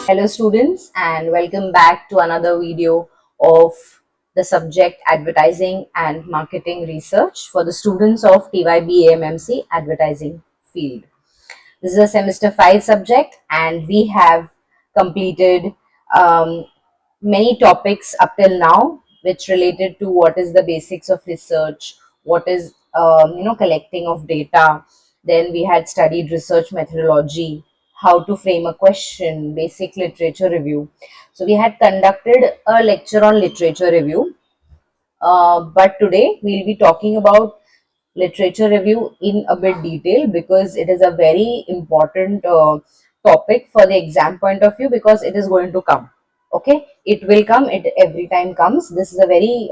Hello students and welcome back to another video of the subject advertising and marketing research for the students of TYBAMMC advertising field. This is a semester 5 subject and we have completed many topics up till now which related to what is the basics of research, what is collecting of data. Then we had studied research methodology, how to frame a question, basic literature review. So we had conducted a lecture on literature review, but today we'll be talking about literature review in a bit detail because it is a very important topic for the exam point of view, because it is going to come. Okay, it will come, it every time comes. This is a very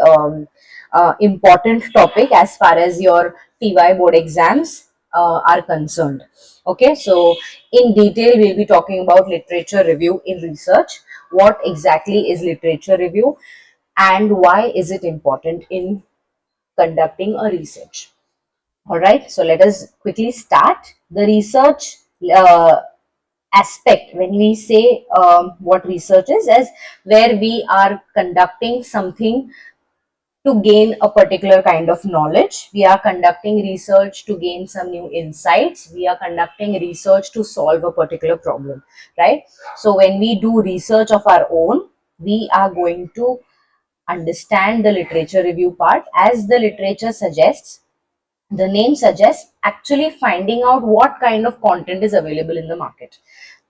important topic as far as your TY board exams are concerned. Okay, so in detail we'll be talking about literature review in research. What exactly is literature review and why is it important in conducting a research? All right, so let us quickly start the research aspect. When we say what research is, as where we are conducting something to gain a particular kind of knowledge. We are conducting research to gain some new insights. We are conducting research to solve a particular problem, right? So when we do research of our own, we are going to understand the literature review part. As the literature suggests, the name suggests, actually finding out what kind of content is available in the market.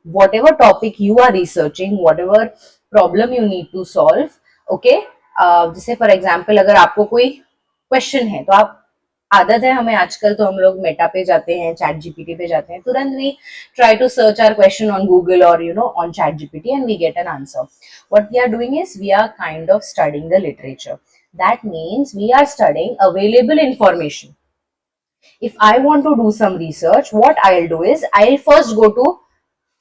Whatever topic you are researching, whatever problem you need to solve, okay, जैसे for example अगर आपको कोई question है तो आप, आदत है हमें आजकल, तो हम लोग मेटा पे जाते हैं, चैट जीपीटी पे जाते हैं, तुरंत we try to search our question on Google और on ChatGPT and we get an answer. What we are doing is we are kind of studying the literature. That means we are studying available information. If I want to do some research, what I'll do is I'll first go to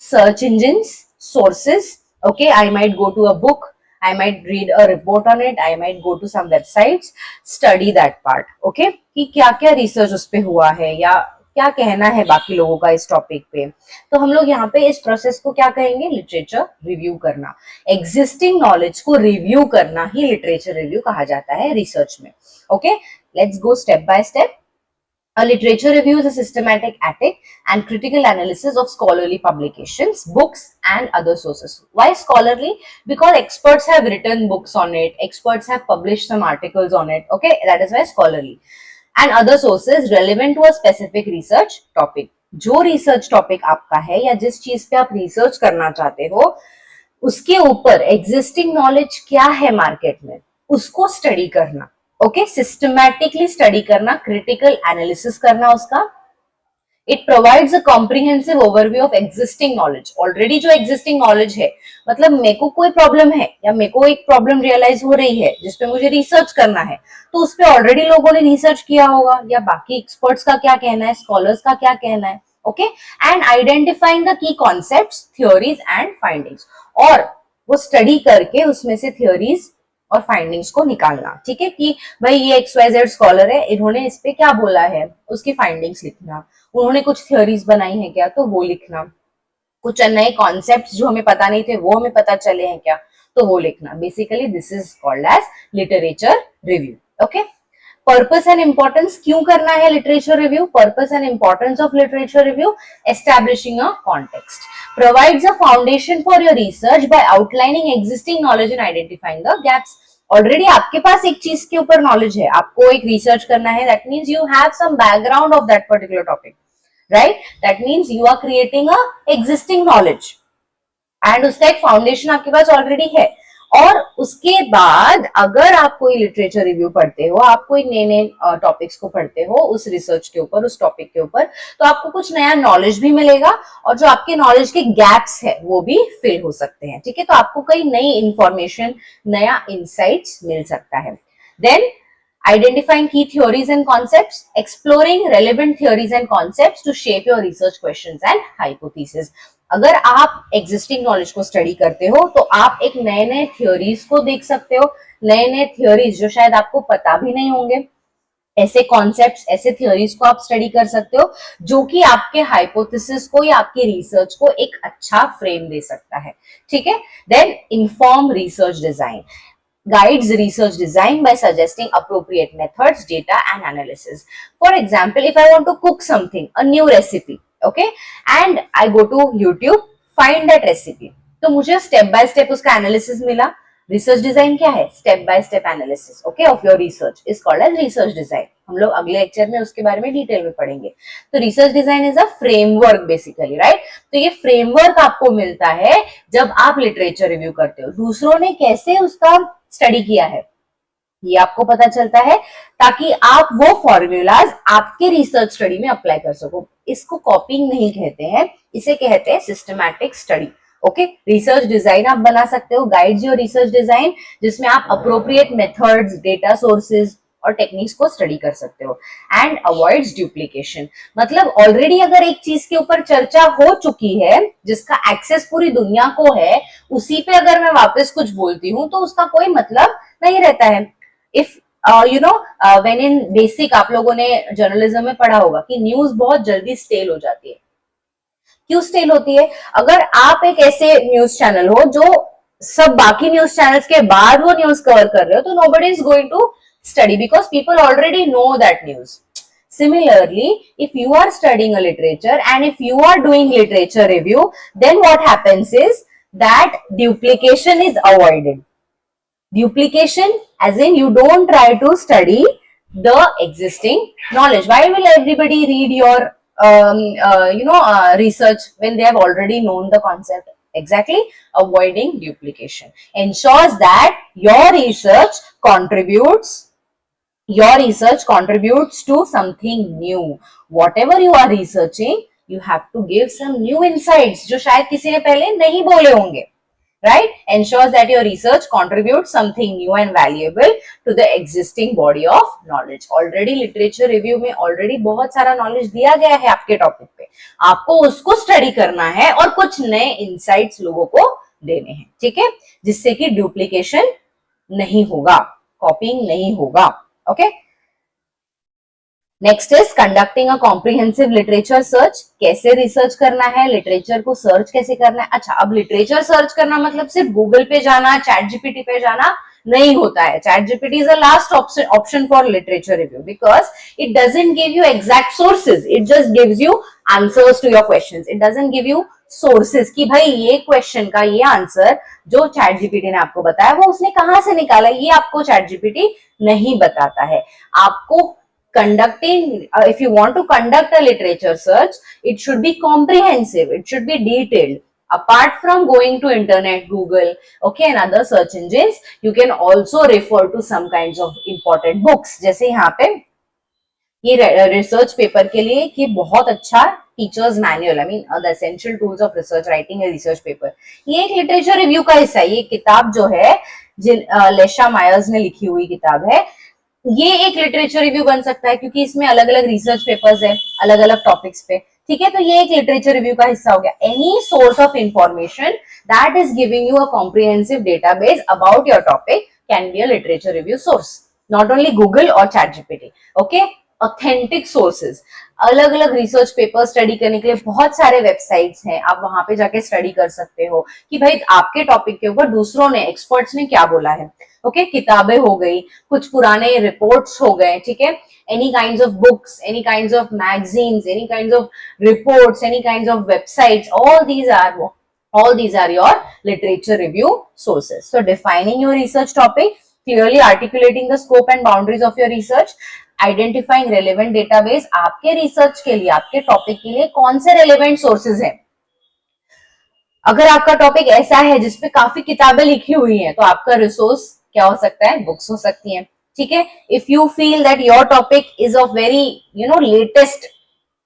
search engines, sources. Okay, I might go to a book, I might read a report on it, I might go to some websites, study that part. Okay, कि क्या क्या research उस पे हुआ है या क्या कहना है बाकी लोगों का इस टॉपिक पे. तो हम लोग यहाँ पे इस प्रोसेस को क्या कहेंगे? लिटरेचर रिव्यू करना. एग्जिस्टिंग नॉलेज को रिव्यू करना ही लिटरेचर रिव्यू कहा जाता है रिसर्च में. Okay, let's go step by step. A literature review is a systematic ethic and critical analysis of scholarly publications, books and other sources. Why scholarly? Because experts have written books on it, experts have published some articles on it. Okay, that is why scholarly. And other sources relevant to a specific research topic. जो research topic आपका है या जिस चीज पे आप research करना चाहते हो, उसके ऊपर existing knowledge क्या है मार्केट में, उसको स्टडी करना. ओके, सिस्टमैटिकली स्टडी करना, क्रिटिकल एनालिसिस करना उसका. It provides a comprehensive overview of existing knowledge. Already जो एग्जिस्टिंग नॉलेज है, मतलब मेरे को कोई प्रॉब्लम है या मेरे को एक प्रॉब्लम रियलाइज हो रही है जिसपे मुझे रिसर्च करना है, तो उस पर ऑलरेडी लोगों ने रिसर्च किया होगा, या बाकी एक्सपर्ट्स का क्या कहना है, स्कॉलर्स का क्या कहना है. Okay, and identifying the key concepts, theories and findings. और वो स्टडी करके उसमें से थ्योरीज और फाइंडिंग्स को निकालना. ठीक है, कि भाई ये XYZ स्कॉलर है, इन्होंने इस पे क्या बोला है, उसकी फाइंडिंग्स लिखना. उन्होंने कुछ थ्योरीज बनाई है क्या, तो वो लिखना. कुछ नए कॉन्सेप्ट्स जो हमें पता नहीं थे वो हमें पता चले हैं क्या, तो वो लिखना. Basically this is called as literature review. Okay, purpose and importance क्यों करना है literature review? Purpose and importance of literature review: establishing a context, provides a foundation for your research by outlining existing knowledge and identifying the gaps. Already आपके पास एक चीज के ऊपर knowledge है, आपको एक रिसर्च करना है, that means you have some background of that particular topic, right? That means you are creating a existing knowledge and उसका एक फाउंडेशन आपके पास ऑलरेडी है. और उसके बाद अगर आप कोई लिटरेचर रिव्यू पढ़ते हो, आप कोई नए नए टॉपिक्स को पढ़ते हो उस रिसर्च के ऊपर, उस टॉपिक के ऊपर, तो आपको कुछ नया नॉलेज भी मिलेगा और जो आपके नॉलेज के गैप्स है वो भी फिल हो सकते हैं. ठीक है, तो आपको कई नई इंफॉर्मेशन, नया इंसाइट्स मिल सकता है. Then identifying key theories and concepts, exploring relevant theories and concepts to shape your research questions and hypotheses. अगर आप एग्जिस्टिंग नॉलेज को स्टडी करते हो तो आप एक नए नए थ्योरीज को देख सकते हो, नए नए थ्योरीज जो शायद आपको पता भी नहीं होंगे, ऐसे कॉन्सेप्ट्स, ऐसे थ्योरीज को आप स्टडी कर सकते हो जो कि आपके हाइपोथेसिस को या आपके रिसर्च को एक अच्छा फ्रेम दे सकता है, ठीक है। Then inform research design guides research design by suggesting appropriate methods, data and analysis. For example, if I want to cook something, a new recipe, okay, and I go to YouTube, find that recipe, तो मुझे step by step उसका analysis मिला। Research design क्या है? Step by step analysis, okay, of your research is called as research design. हम लोग अगले lecture में उसके बारे में डिटेल में पढ़ेंगे। तो research design is a framework basically, right. तो ये फ्रेमवर्क आपको मिलता है जब आप लिटरेचर रिव्यू करते हो, दूसरों ने कैसे उसका स्टडी किया है ये आपको पता चलता है, ताकि आप वो फॉर्मूलाज आपके रिसर्च स्टडी में अप्लाई कर सको। इसको कॉपिंग नहीं कहते हैं, इसे कहते हैं systematic study, okay. Research design आप बना सकते हो, गाइड्स योर रिसर्च डिजाइन, जिसमें आप अप्रोप्रिएट मेथड्स, डेटा सोर्सेज और टेक्निक्स को स्टडी कर सकते हो। एंड अवॉइड्स ड्यूप्लीकेशन, मतलब ऑलरेडी अगर एक चीज के ऊपर चर्चा हो चुकी है जिसका एक्सेस पूरी दुनिया को है, उसी पे अगर मैं वापस कुछ बोलती हूँ तो उसका कोई मतलब नहीं रहता है। If you know when in basic आप लोगों ने जर्नलिज्म में पढ़ा होगा कि न्यूज बहुत जल्दी स्टेल हो जाती है। क्यों स्टेल होती है? अगर आप एक ऐसे न्यूज चैनल हो जो सब बाकी न्यूज चैनल्स के बाद वो न्यूज कवर कर रहे हो, तो nobody is going to study because people already know that news. Similarly, if you are studying a literature and if you are doing literature review, then what happens is that duplication is avoided. Duplication as in you don't try to study the existing knowledge. Why will everybody read your research when they have already known the concept? Exactly, avoiding duplication ensures that your research contributes to something new. Whatever you are researching, you have to give some new insights जो शायद किसी ने पहले नहीं बोले होंगे, right? Ensures that your research contributes something new and valuable to the existing body of knowledge. Already literature review में already बहुत सारा knowledge दिया गया है आपके टॉपिक पे, आपको उसको स्टडी करना है और कुछ नए insights लोगों को देने हैं, ठीक है, जिससे कि डुप्लीकेशन नहीं होगा, कॉपिंग नहीं होगा, okay. Next is conducting a comprehensive literature search. कैसे रिसर्च करना है, लिटरेचर को सर्च कैसे करना है। अच्छा, अब लिटरेचर सर्च करना मतलब सिर्फ गूगल पे जाना, चैट जीपीटी पे जाना नहीं होता है। ChatGPT is a last option for literature review because it doesn't give you exact sources, it just gives you answers to your questions. It doesn't give you sources कि भाई ये question का ये आंसर जो chat GPT ने आपको बताया वो उसने कहां से निकाला, ये आपको चैट जीपीटी नहीं बताता है। आपको if you want to conduct a literature search, it should be comprehensive, it should be detailed. Apart from going to internet, Google, okay, and other search engines, you can also refer to some kinds of important books. जैसे यहाँ पे ये research paper के लिए कि बहुत अच्छा teachers manual, I mean the essential tools of research writing a research paper, ये एक लिटरेचर रिव्यू का हिस्सा है। ये किताब जो है लेशा मायर्स ने लिखी हुई किताब है, ये एक लिटरेचर रिव्यू बन सकता है क्योंकि इसमें अलग अलग रिसर्च पेपर्स है अलग अलग टॉपिक्स पे, ठीक है। तो ये एक लिटरेचर रिव्यू का हिस्सा हो गया। Any source of information that is giving you a comprehensive database about your topic can be a literature review source, not only Google और ChatGPT, okay. Authentic sources, अलग अलग रिसर्च पेपर स्टडी करने के लिए बहुत सारे websites हैं, आप वहां पे जाके स्टडी कर सकते हो कि भाई आपके टॉपिक के ऊपर दूसरों ने, एक्सपर्ट्स ने क्या बोला है, ओके। किताबें हो गई, कुछ पुराने रिपोर्ट्स हो गए, ठीक है। Any kinds of books, any kinds of magazines, any kinds of reports, any kinds of websites, all these are your literature review sources. So defining your research topic, clearly articulating the scope and boundaries of your research, identifying relevant database, आपके research के लिए, आपके topic के लिए कौन से relevant sources हैं। अगर आपका टॉपिक ऐसा है जिसपे काफी किताबें लिखी हुई हैं, तो आपका रिसोर्स क्या हो सकता है, बुक्स हो सकती हैं, ठीक है। If you feel that your topic is of very latest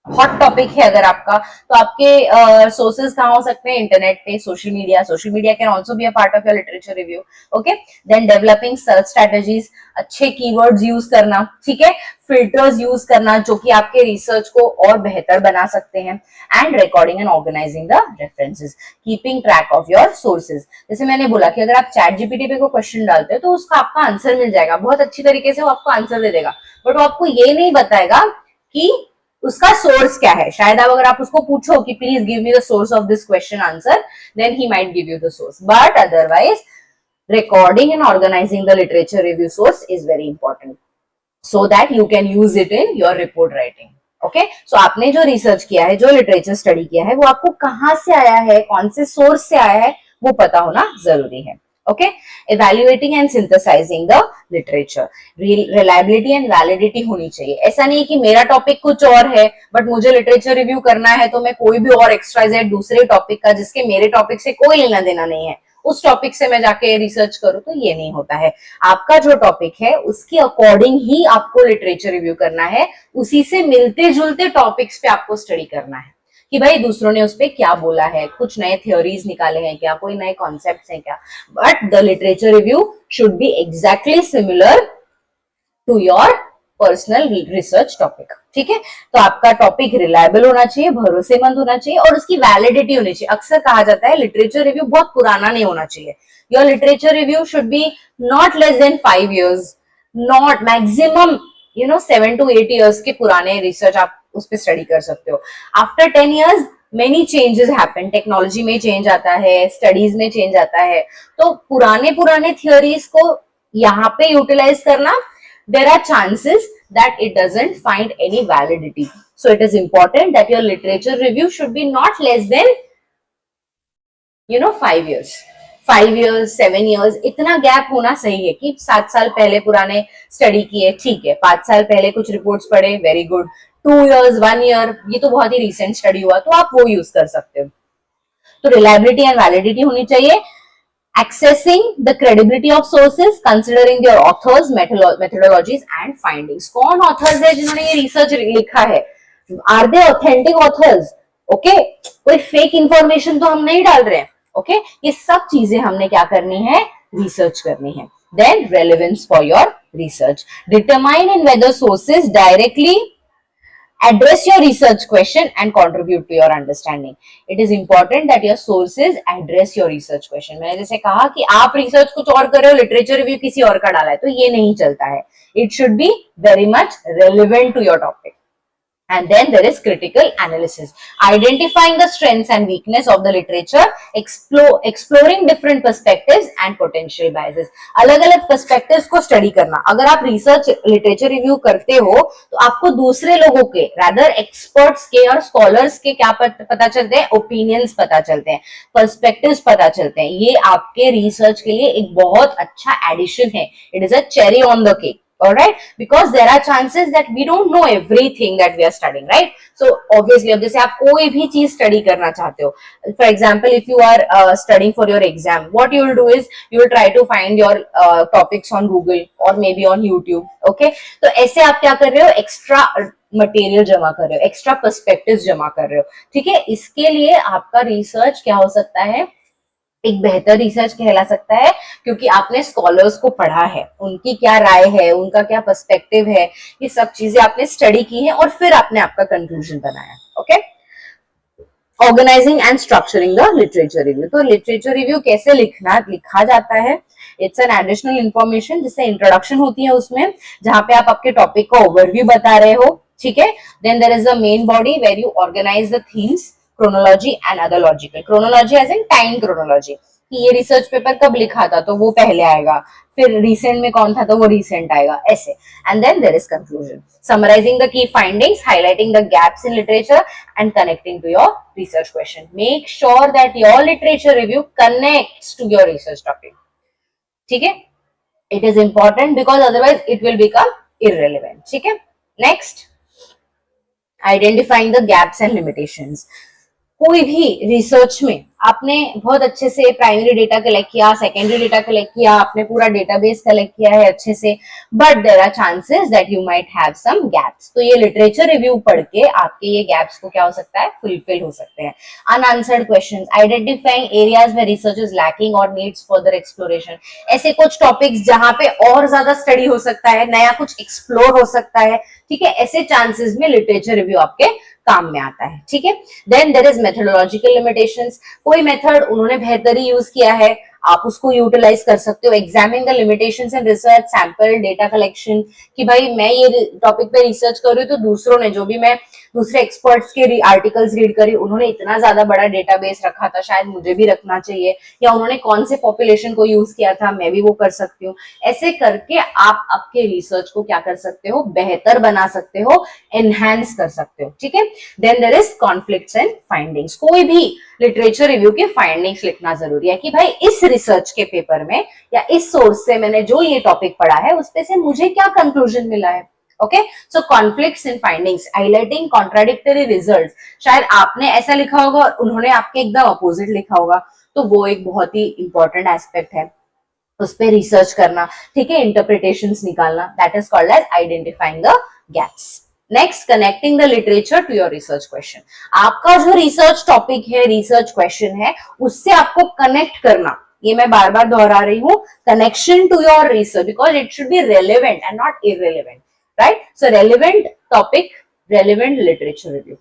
hot topic है अगर आपका, तो आपके सोर्सेज कहाँ हो सकते हैं? इंटरनेट पे, social media can also be a part of your literature review. Okay, then developing search strategies, अच्छे कीवर्ड्स यूज करना, ठीक है, फिल्टर्स यूज करना जो कि आपके रिसर्च को और बेहतर बना सकते हैं, and recording and organising the references, keeping track of your sources. जैसे मैंने बोला कि अगर आप चैट जीपीटी पे कोई क्वेश्चन डालते हो तो उसका आपका आंसर मिल जाएगा, बहुत अच्छी तरीके से वो आपको आंसर दे देगा, बट वो आपको ये नहीं बताएगा कि उसका सोर्स क्या है. शायद आप अगर आप उसको पूछो कि please give me the source of this question answer, then he might give you the source, but otherwise recording and organizing the literature review source is very important so that you can use it in your report writing. Okay, so आपने जो research किया है, जो literature study किया है, वो आपको कहां से आया है, कौन से सोर्स से आया है, वो पता होना जरूरी है. Okay, evaluating and synthesising the literature, reliability and validity होनी चाहिए. ऐसा नहीं है कि मेरा टॉपिक कुछ और है बट मुझे लिटरेचर रिव्यू करना है तो मैं कोई भी और एक्स्ट्रा जेड दूसरे टॉपिक का, जिसके मेरे टॉपिक से कोई लेना देना नहीं है, उस टॉपिक से मैं जाके रिसर्च करूं, तो ये नहीं होता है. आपका जो टॉपिक है उसके अकॉर्डिंग ही आपको लिटरेचर रिव्यू करना है, उसी से मिलते जुलते टॉपिक्स पे आपको स्टडी करना है कि भाई दूसरों ने उस पर क्या बोला है, कुछ नए थ्योरीज निकाले हैं क्या, कोई नए कॉन्सेप्ट्स हैं क्या, but the literature review should be exactly similar to your personal research topic. ठीक है, तो आपका टॉपिक रिलायबल होना चाहिए, भरोसेमंद होना चाहिए, और उसकी वैलिडिटी होनी चाहिए. अक्सर कहा जाता है लिटरेचर रिव्यू बहुत पुराना नहीं होना चाहिए. Your literature review should B not less than 5 years, not maximum 7 to 8 years के पुराने रिसर्च आप उस पर स्टडी कर सकते हो. After 10 years many changes happen, technology में चेंज आता है, स्टडीज में चेंज आता है, तो पुराने पुराने थियोरीज को यहाँ पे यूटिलाइज करना, there are chances that it doesn't find any validity. So it is important that your literature review should be not less than 5 years. 5 years, 7 years, इतना गैप होना सही है कि 7 साल पहले पुराने स्टडी किए, ठीक है, 5 साल पहले कुछ रिपोर्ट्स पढ़े, वेरी गुड. 2 years, 1 year, ये तो बहुत ही रिसेंट स्टडी हुआ, तो आप वो यूज कर सकते हो. तो रिलायबिलिटी एंड वैलिडिटी होनी चाहिए. Accessing the credibility of sources, considering their authors, methodologies and findings. कौन authors है जिन्होंने ये research लिखा है? Are they authentic authors? Okay, कोई fake information तो हम नहीं डाल रहे हैं. Okay, ये सब चीजें हमने क्या करनी है? Research करनी है. Then relevance for your research. Determine in whether sources directly address your research question and contribute to your understanding. It is important that your sources address your research question. मैंने जैसे कहा कि आप रिसर्च कुछ और कर रहे हो, लिटरेचर रिव्यू किसी और का डाला है, तो ये नहीं चलता है. It should be very much relevant to your topic. And then there is critical analysis, identifying the strengths and weakness of the literature, exploring different perspectives and potential biases. अलग अलग perspectives को study करना. अगर आप research literature review करते हो तो आपको दूसरे लोगों के, rather experts के और scholars के क्या पता चलते हैं? opinions पता चलते हैं, perspectives पता चलते हैं. ये आपके research के लिए एक बहुत अच्छा addition है. It is a cherry on the cake. All right, because there are chances that we don't know everything that we are studying, right? So obviously, अब जैसे आप कोई भी चीज study करना चाहते हो, for example, if you are studying for your exam, what you will do is you will try to find your topics on Google or maybe on YouTube. Okay, तो ऐसे आप क्या कर रहे हो? एक्स्ट्रा मटेरियल जमा कर रहे हो, एक्स्ट्रा पर्सपेक्टिव्स जमा कर रहे हो. ठीक है, इसके लिए आपका रिसर्च क्या हो सकता है? एक बेहतर रिसर्च कहला सकता है, क्योंकि आपने स्कॉलर्स को पढ़ा है, उनकी क्या राय है, उनका क्या पर्सपेक्टिव है, ये सब चीजें आपने स्टडी की है और फिर आपने आपका कंक्लूजन बनाया. Okay, organising and structuring the literature review. तो लिटरेचर रिव्यू कैसे लिखा जाता है? इट्स एन एडिशनल इंफॉर्मेशन, जिससे इंट्रोडक्शन होती है उसमें, जहां पे आप आपके टॉपिक का ओवरव्यू बता रहे हो. ठीक है, then there is a main body where you organise the themes, chronology and other logical. Chronology as in time chronology, कि ये रिसर्च पेपर कब लिखा था तो वो पहले आएगा, फिर रिसेंट में कौन था तो वो रिसेंट आएगा, ऐसे. And then there is conclusion, summarising the key findings, highlighting the gaps in literature and connecting to your research question. Make sure that your literature review connects to your research topic. ठीक है, it is important because otherwise it will become irrelevant. ठीक है, next, identifying the gaps and limitations. कोई भी research में आपने बहुत अच्छे से प्राइमरी डेटा कलेक्ट किया, सेकेंडरी डेटा कलेक्ट किया, आपने पूरा डेटाबेस कलेक्ट किया है अच्छे से, but there are chances that you might have some gaps. तो ये लिटरेचर रिव्यू पढ़ के आपके ये गैप्स को क्या हो सकता है, फुलफिल हो सकते हैं। Unanswered questions, identifying areas where research is lacking और नीड्स फर्दर एक्सप्लोरेशन। ऐसे कुछ टॉपिक्स जहां पे और ज्यादा स्टडी हो सकता है, नया कुछ एक्सप्लोर हो सकता है, ठीक है, ऐसे चांसेस में लिटरेचर रिव्यू आपके काम में आता है, ठीक है। Then there is methodological limitations, कोई मेथड उन्होंने बेहतर ही यूज किया है, आप उसको यूटिलाइज कर सकते हो। Examine the limitations in research, sample data collection, कि भाई मैं ये टॉपिक पे रिसर्च कर रही हूँ तो दूसरों ने, जो भी मैं दूसरे एक्सपर्ट्स के आर्टिकल्स रीड करी, उन्होंने इतना ज्यादा बड़ा डेटाबेस रखा था, शायद मुझे भी रखना चाहिए, या उन्होंने कौन से पॉपुलेशन को यूज किया था, मैं भी वो कर सकती हूँ। ऐसे करके आप आपके रिसर्च को क्या कर सकते हो, बेहतर बना सकते हो, एनहांस कर सकते हो, ठीक है। Then there is conflicts and findings, कोई भी लिटरेचर रिव्यू के फाइंडिंग्स लिखना जरूरी है कि भाई इस रिसर्च के पेपर में या इस सोर्स से मैंने जो ये टॉपिक पढ़ा है उसपे से मुझे क्या कंक्लूजन मिला है। ओके, सो कॉन्फ्लिक्ट्स इन फाइंडिंग्स, हाइलाइटिंग कॉन्ट्राडिक्टरी रिजल्ट्स, शायद आपने ऐसा लिखा होगा और उन्होंने आपके एकदम अपोजिट लिखा होगा, तो वो एक बहुत ही इंपॉर्टेंट एस्पेक्ट है, उस पर रिसर्च करना, ठीक है, इंटरप्रिटेशंस निकालना, that is called as identifying the gaps. Next, connecting the literature to your research question, आपका जो रिसर्च टॉपिक है, रिसर्च क्वेश्चन है, उससे आपको कनेक्ट करना, ये मैं बार बार दोहरा रही हूँ, connection to your research, because it should be relevant and not irrelevant, right. So relevant topic, relevant literature review.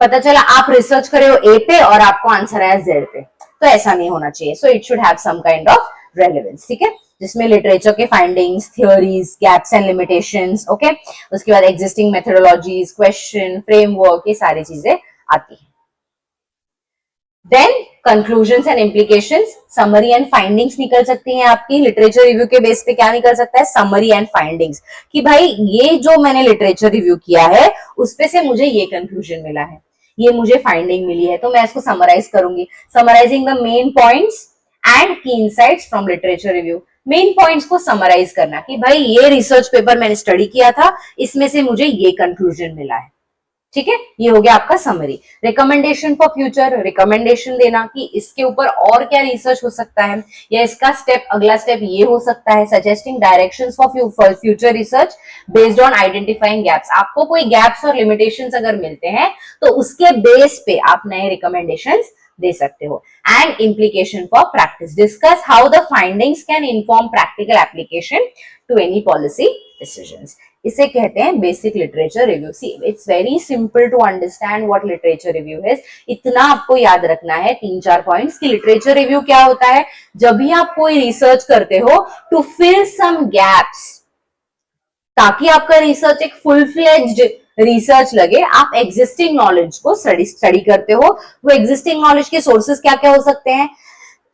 पता चला आप रिसर्च कर रहे हो ए पे और आपको आंसर आया जेड पे, तो ऐसा नहीं होना चाहिए। So it should have some kind of relevance, ठीक है, जिसमें लिटरेचर के findings, theories, gaps and limitations, okay, उसके बाद एग्जिस्टिंग मेथोडोलॉजीज, क्वेश्चन, फ्रेमवर्क, ये सारी चीजें आती है। Then conclusions and implications, summary and findings निकल सकती हैं आपकी लिटरेचर रिव्यू के बेस पे। क्या निकल सकता है, समरी एंड फाइंडिंग्स, कि भाई ये जो मैंने लिटरेचर रिव्यू किया है उसपे से मुझे ये कंक्लूजन मिला है, ये मुझे फाइंडिंग मिली है, तो मैं इसको समराइज करूंगी। Summarising the main points and key insights from literature review, main points को समराइज करना कि भाई ये रिसर्च पेपर मैंने स्टडी किया था, इसमें से मुझे ये कंक्लूजन मिला है, ठीक है, ये हो गया आपका summary. Recommendation for future, recommendation देना कि इसके ऊपर और क्या रिसर्च हो सकता है, या इसका स्टेप, अगला स्टेप ये हो सकता है। Suggesting directions for future research based on identifying gaps, आपको कोई गैप्स और लिमिटेशंस अगर मिलते हैं तो उसके बेस पे आप नए रिकमेंडेशंस दे सकते हो। And implication for practice, discuss how the findings can inform practical application to any policy decisions. इसे कहते हैं basic literature review. See it's very simple to understand what literature review is. इतना आपको याद रखना है, 3-4 पॉइंट्स, कि लिटरेचर रिव्यू क्या होता है। जब भी आप कोई रिसर्च करते हो टू फिल सम गैप्स, ताकि आपका रिसर्च एक फुल फ्लेज्ड रिसर्च लगे, आप एग्जिस्टिंग नॉलेज को स्टडी करते हो। वो एग्जिस्टिंग नॉलेज के सोर्सेस क्या क्या हो सकते हैं,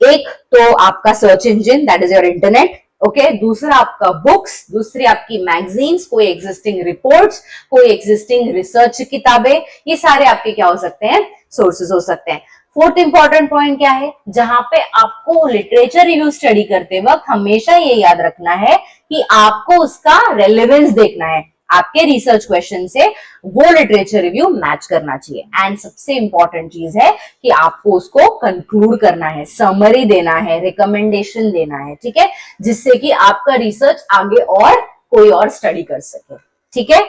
एक तो आपका search engine, that is your internet, okay, दूसरा आपका बुक्स, दूसरी आपकी मैगजीन्स, कोई एग्जिस्टिंग रिपोर्ट्स, कोई एग्जिस्टिंग रिसर्च किताबें, ये सारे आपके क्या हो सकते हैं, सोर्सेज हो सकते हैं। फोर्थ इंपॉर्टेंट पॉइंट क्या है, जहां पे आपको लिटरेचर रिव्यू स्टडी करते वक्त हमेशा ये याद रखना है कि आपको उसका रेलेवेंस देखना है, आपके रिसर्च क्वेश्चन से वो लिटरेचर रिव्यू मैच करना चाहिए। एंड सबसे इंपॉर्टेंट चीज है कि आपको उसको कंक्लूड करना है, समरी देना है, रिकमेंडेशन देना है, ठीक है, जिससे कि आपका रिसर्च आगे और कोई और स्टडी कर सके, ठीक है।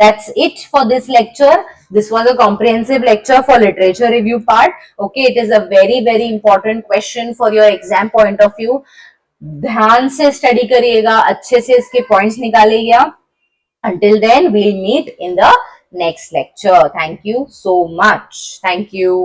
That's it for this lecture. This was a comprehensive lecture for literature review part. Okay, it is a very important question for your exam point of view. ध्यान से स्टडी करिएगा, अच्छे से इसके points निकालिएगा। Until then, we'll meet in the next lecture. Thank you so much. Thank you.